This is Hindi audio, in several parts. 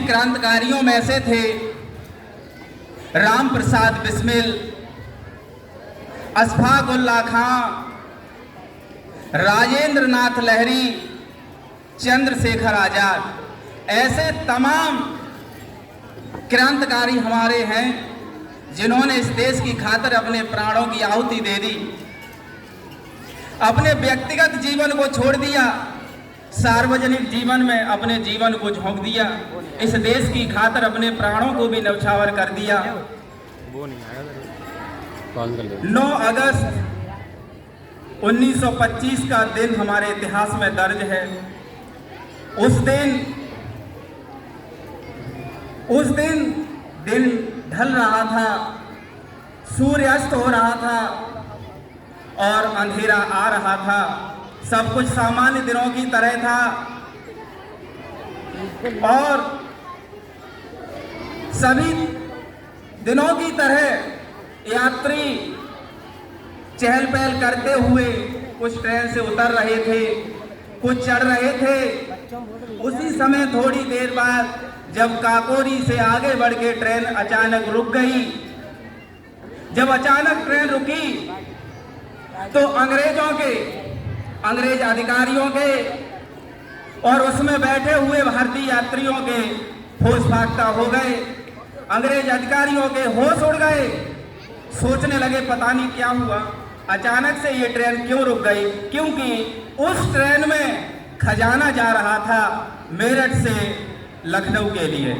क्रांतिकारियों में से थे राम प्रसाद बिस्मिल, अशफाक उल्लाह खां, राजेंद्र नाथ लहरी, चंद्रशेखर आजाद। ऐसे तमाम क्रांतिकारी हमारे हैं जिन्होंने इस देश की खातिर अपने प्राणों की आहुति दे दी, अपने व्यक्तिगत जीवन को छोड़ दिया, सार्वजनिक जीवन में अपने जीवन को झोंक दिया, इस देश की खातिर अपने प्राणों को भी न्यौछावर कर दिया। 9 अगस्त 1925 का दिन हमारे इतिहास में दर्ज है। उस दिन दिन ढल रहा था, सूर्यास्त हो रहा था और अंधेरा आ रहा था। सब कुछ सामान्य दिनों की तरह था और सभी दिनों की तरह यात्री चहल पहल करते हुए कुछ ट्रेन से उतर रहे थे, कुछ चढ़ रहे थे। उसी समय थोड़ी देर बाद जब काकोरी से आगे बढ़ के ट्रेन अचानक रुक गई। जब अचानक ट्रेन रुकी तो अंग्रेज अधिकारियों के और उसमें बैठे हुए भारतीय यात्रियों के होश फाख्ता हो गए। अंग्रेज अधिकारियों के होश उड़ गए, सोचने लगे पता नहीं क्या हुआ, अचानक से ये ट्रेन क्यों रुक गई। क्योंकि उस ट्रेन में खजाना जा रहा था मेरठ से लखनऊ के लिए।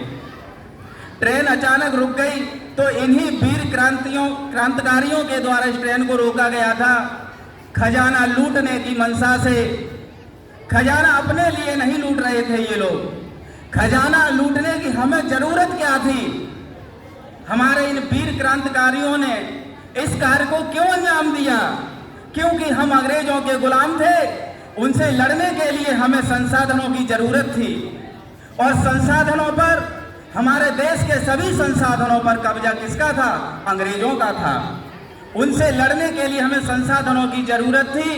ट्रेन अचानक रुक गई तो इन्हीं वीर क्रांतिकारियों के द्वारा इस ट्रेन को रोका गया था खजाना लूटने की मंशा से। खजाना अपने लिए नहीं लूट रहे थे ये लोग, खजाना लूटने की हमें जरूरत क्या थी। हमारे इन वीर क्रांतिकारियों ने इस कार्य को क्यों अंजाम दिया? क्योंकि हम अंग्रेजों के गुलाम थे, उनसे लड़ने के लिए हमें संसाधनों की जरूरत थी और संसाधनों पर, हमारे देश के सभी संसाधनों पर कब्जा किसका था? अंग्रेजों का था। उनसे लड़ने के लिए हमें संसाधनों की जरूरत थी,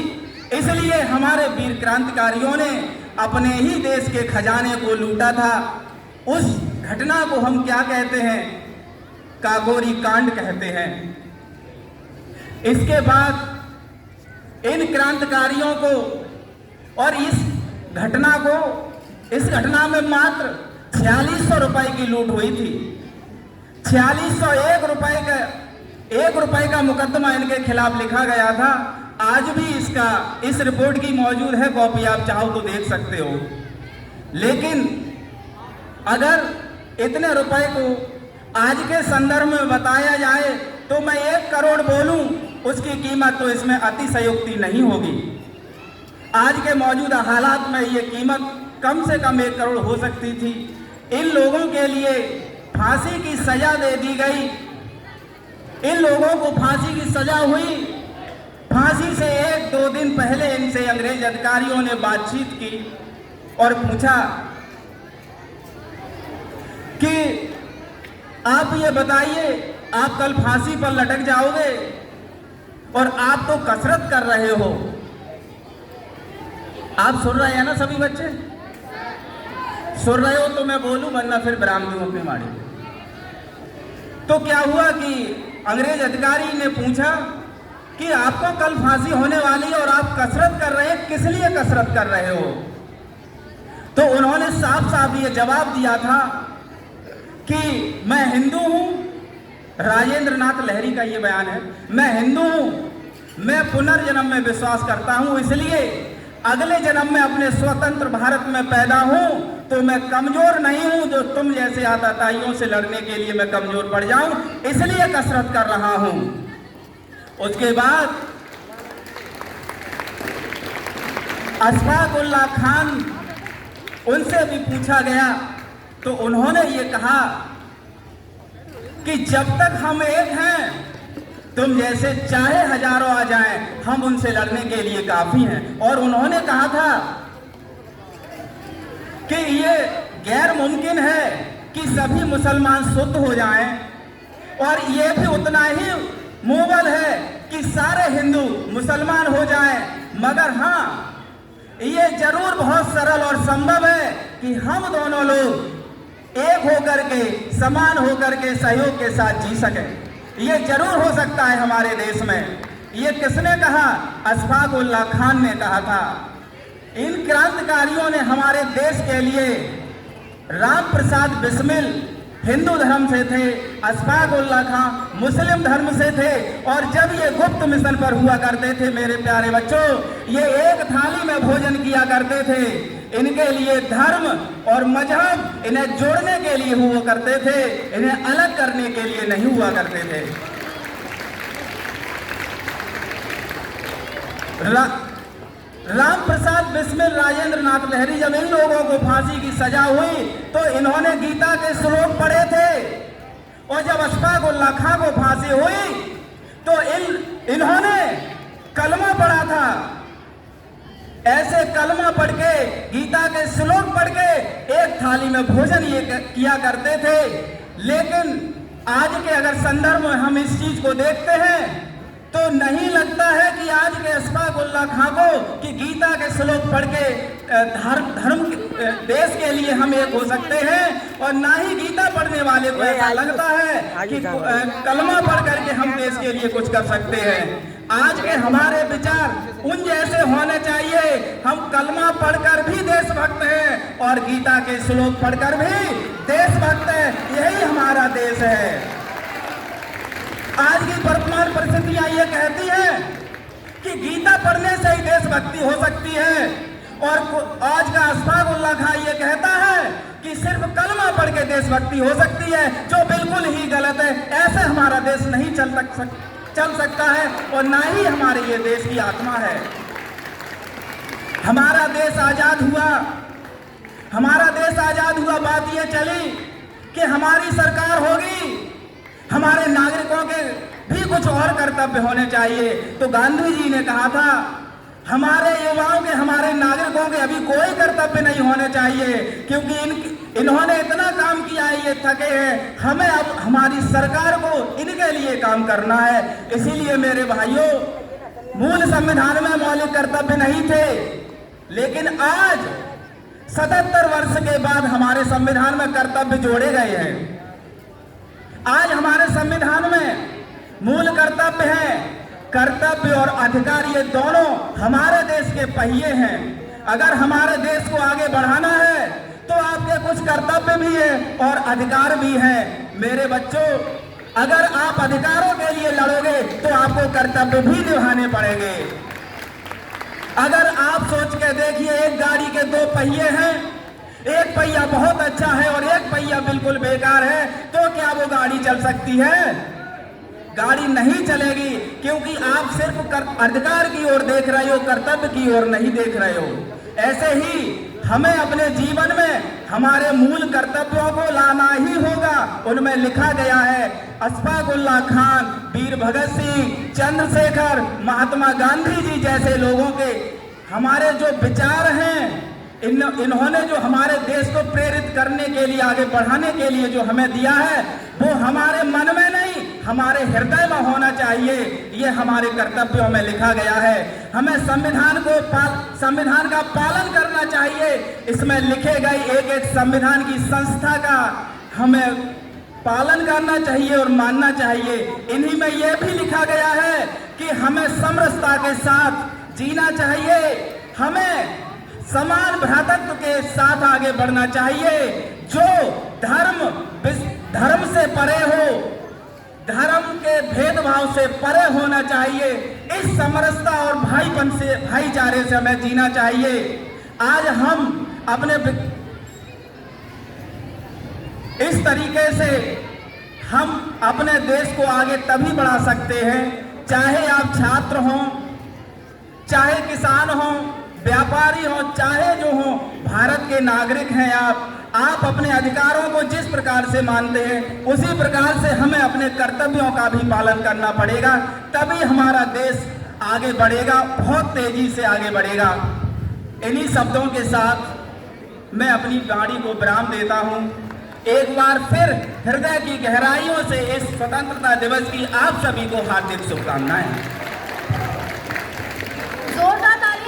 इसलिए हमारे वीर क्रांतिकारियों ने अपने ही देश के खजाने को लूटा था। उस घटना को हम क्या कहते हैं? काकोरी कांड कहते हैं। इसके बाद इन क्रांतिकारियों को और इस घटना में मात्र 4600 रुपए की लूट हुई थी। 1 रुपए का मुकदमा इनके खिलाफ लिखा गया था। आज भी इस रिपोर्ट की मौजूद है कॉपी, आप चाहो तो देख सकते हो। लेकिन अगर इतने रुपए को आज के संदर्भ में बताया जाए तो मैं 1 करोड़ बोलूं, उसकी कीमत तो इसमें अतिशयोक्ति नहीं होगी। आज के मौजूदा हालात में ये कीमत कम से कम 1 करोड़ हो सकती थी। इन लोगों के लिए फांसी की सजा दे दी गई। इन लोगों को फांसी की सजा हुई। फांसी से 1-2 दिन पहले इनसे अंग्रेज अधिकारियों ने बातचीत की और पूछा कि आप ये बताइए, आप कल फांसी पर लटक जाओगे और आप तो कसरत कर रहे हो। आप सुन रहे हैं ना सभी बच्चे? सुन रहे हो तो मैं बोलूं, वरना फिर विराम दूं अपनी माड़ी। तो क्या हुआ कि अंग्रेज अधिकारी ने पूछा कि आपको कल फांसी होने वाली है और आप कसरत कर रहे हैं, किस लिए कसरत कर रहे हो? तो उन्होंने साफ साफ ये जवाब दिया था कि मैं हिंदू हूं। राजेंद्र नाथ लहरी का ये बयान है, मैं हिंदू हूं, मैं पुनर्जन्म में विश्वास करता हूं, इसलिए अगले जन्म में अपने स्वतंत्र भारत में पैदा हूं तो मैं कमजोर नहीं हूं जो तुम जैसे आतताइयों से लड़ने के लिए मैं कमजोर पड़ जाऊं, इसलिए कसरत कर रहा हूं। उसके बाद अशफाक उल्लाह खान, उनसे भी पूछा गया तो उन्होंने ये कहा कि जब तक हम एक हैं, तुम जैसे चाहे हजारों आ जाएं, हम उनसे लड़ने के लिए काफी हैं। और उन्होंने कहा था कि ये गैर मुमकिन है कि सभी मुसलमान शुद्ध हो जाएं और ये भी उतना ही मुमकिन है कि सारे हिंदू मुसलमान हो जाएं, मगर हाँ, ये जरूर बहुत सरल और संभव है कि हम दोनों लोग एक एक होकर के, समान होकर के, सहयोग के साथ जी सके। ये जरूर हो सकता है हमारे देश में। ये किसने कहा? अशफाक उल्लाह खान ने कहा था। इन क्रांतिकारियों ने हमारे देश के लिए, राम प्रसाद बिस्मिल हिंदू धर्म से थे, अशफाक उल्लाह खान मुस्लिम धर्म से थे, और जब ये गुप्त मिशन पर हुआ करते थे मेरे प्यारे बच्चों, ये एक थाली में भोजन किया करते थे। इनके लिए धर्म और मजहब इन्हें जोड़ने के लिए हुआ करते थे, इन्हें अलग करने के लिए नहीं हुआ करते थे। राम प्रसाद बिस्मिल, राजेंद्र नाथ लहरी, जब इन लोगों को फांसी की सजा हुई तो इन्होंने गीता के श्लोक पढ़े थे, और जब अशफाक उल्लाह खां को फांसी हुई तो इन्होंने कलमा पढ़ा था। ऐसे कलमा पढ़ के, गीता के श्लोक पढ़ के एक थाली में भोजन ये किया करते थे। लेकिन आज के अगर संदर्भ में हम इस चीज को देखते हैं तो नहीं लगता है कि आज के अशफाक उल्लाह खां को कि गीता के श्लोक पढ़ के धर्म देश के लिए हम एक हो सकते हैं, और ना ही गीता पढ़ने वाले को ऐसा लगता है कि कलमा पढ़ करके हम देश के लिए कुछ कर सकते हैं। आज के हमारे विचार उन जैसे होने चाहिए। हम कलमा पढ़कर भी देशभक्त हैं और गीता के श्लोक पढ़कर भी देशभक्त हैं। यही हमारा देश है। आज की वर्तमान परिस्थितियां ये कहती हैं कि गीता पढ़ने से ही देशभक्ति हो सकती है, और आज का अशफाक उल्लाह खां ये कहता है कि सिर्फ कलमा पढ़ के देशभक्ति हो सकती है, जो बिल्कुल ही गलत है। ऐसे हमारा देश नहीं चल सकता है, और ना ही हमारे ये देश की आत्मा है। हमारा देश आजाद हुआ, बात ये चली कि हमारी सरकार होगी, हमारे नागरिकों के भी कुछ और कर्तव्य होने चाहिए। तो गांधी जी ने कहा था हमारे युवाओं के, हमारे नागरिकों के अभी कोई कर्तव्य नहीं होने चाहिए, क्योंकि इन्होंने इतना काम किया है, ये थके हैं। हमें अब हमारी सरकार को इनके लिए काम करना है। इसीलिए मेरे भाइयों, मूल संविधान में मौलिक कर्तव्य नहीं थे, लेकिन आज 77 वर्ष के बाद हमारे संविधान में कर्तव्य जोड़े गए हैं। आज हमारे संविधान में मूल कर्तव्य है। कर्तव्य और अधिकार ये दोनों हमारे देश के पहिए हैं। अगर हमारे देश को आगे बढ़ाना है तो आपके कुछ कर्तव्य भी है और अधिकार भी है। मेरे बच्चों, अगर आप अधिकारों के लिए लड़ोगे तो आपको कर्तव्य भी निभाने पड़ेंगे। अगर आप सोच के देखिए, एक गाड़ी के दो पहिए हैं, एक पहिया बहुत अच्छा है और एक पहिया बिल्कुल बेकार है, तो क्या वो गाड़ी चल सकती है? गाड़ी नहीं चलेगी, क्योंकि आप सिर्फ अधिकार की ओर देख रहे हो, कर्तव्य की ओर नहीं देख रहे हो। ऐसे ही हमें अपने जीवन में हमारे मूल कर्तव्यों को लाना ही होगा। उनमें लिखा गया है, अशफाक उल्लाह खान, वीर भगत सिंह, चंद्रशेखर, महात्मा गांधी जी जैसे लोगों के हमारे जो विचार हैं, इन्होंने जो हमारे देश को प्रेरित करने के लिए, आगे बढ़ाने के लिए जो हमें दिया है, वो हमारे मन में नहीं, हमारे हृदय में होना चाहिए। ये हमारे कर्तव्यों में लिखा गया है। हमें संविधान का पालन करना चाहिए। इसमें लिखे गए एक एक संविधान की संस्था का हमें पालन करना चाहिए और मानना चाहिए। इन्हीं में यह भी लिखा गया है कि हमें समरसता के साथ जीना चाहिए, हमें समान भ्रातृत्व के साथ आगे बढ़ना चाहिए, जो धर्म से परे हो, धर्म के भेदभाव से परे होना चाहिए। इस समरसता और भाईचारे से हमें जीना चाहिए। आज हम इस तरीके से हम अपने देश को आगे तभी बढ़ा सकते हैं, चाहे आप छात्र हों, चाहे किसान हों, व्यापारी हो, चाहे जो हो, भारत के नागरिक हैं आप अपने अधिकारों को जिस प्रकार से मानते हैं उसी प्रकार से हमें अपने कर्तव्यों का भी पालन करना पड़ेगा। तभी हमारा देश आगे बढ़ेगा, बहुत तेजी से आगे बढ़ेगा। इन्हीं शब्दों के साथ मैं अपनी वाणी को विराम देता हूं। एक बार फिर हृदय की गहराइयों से इस स्वतंत्रता दिवस की आप सभी को हार्दिक शुभकामनाएं।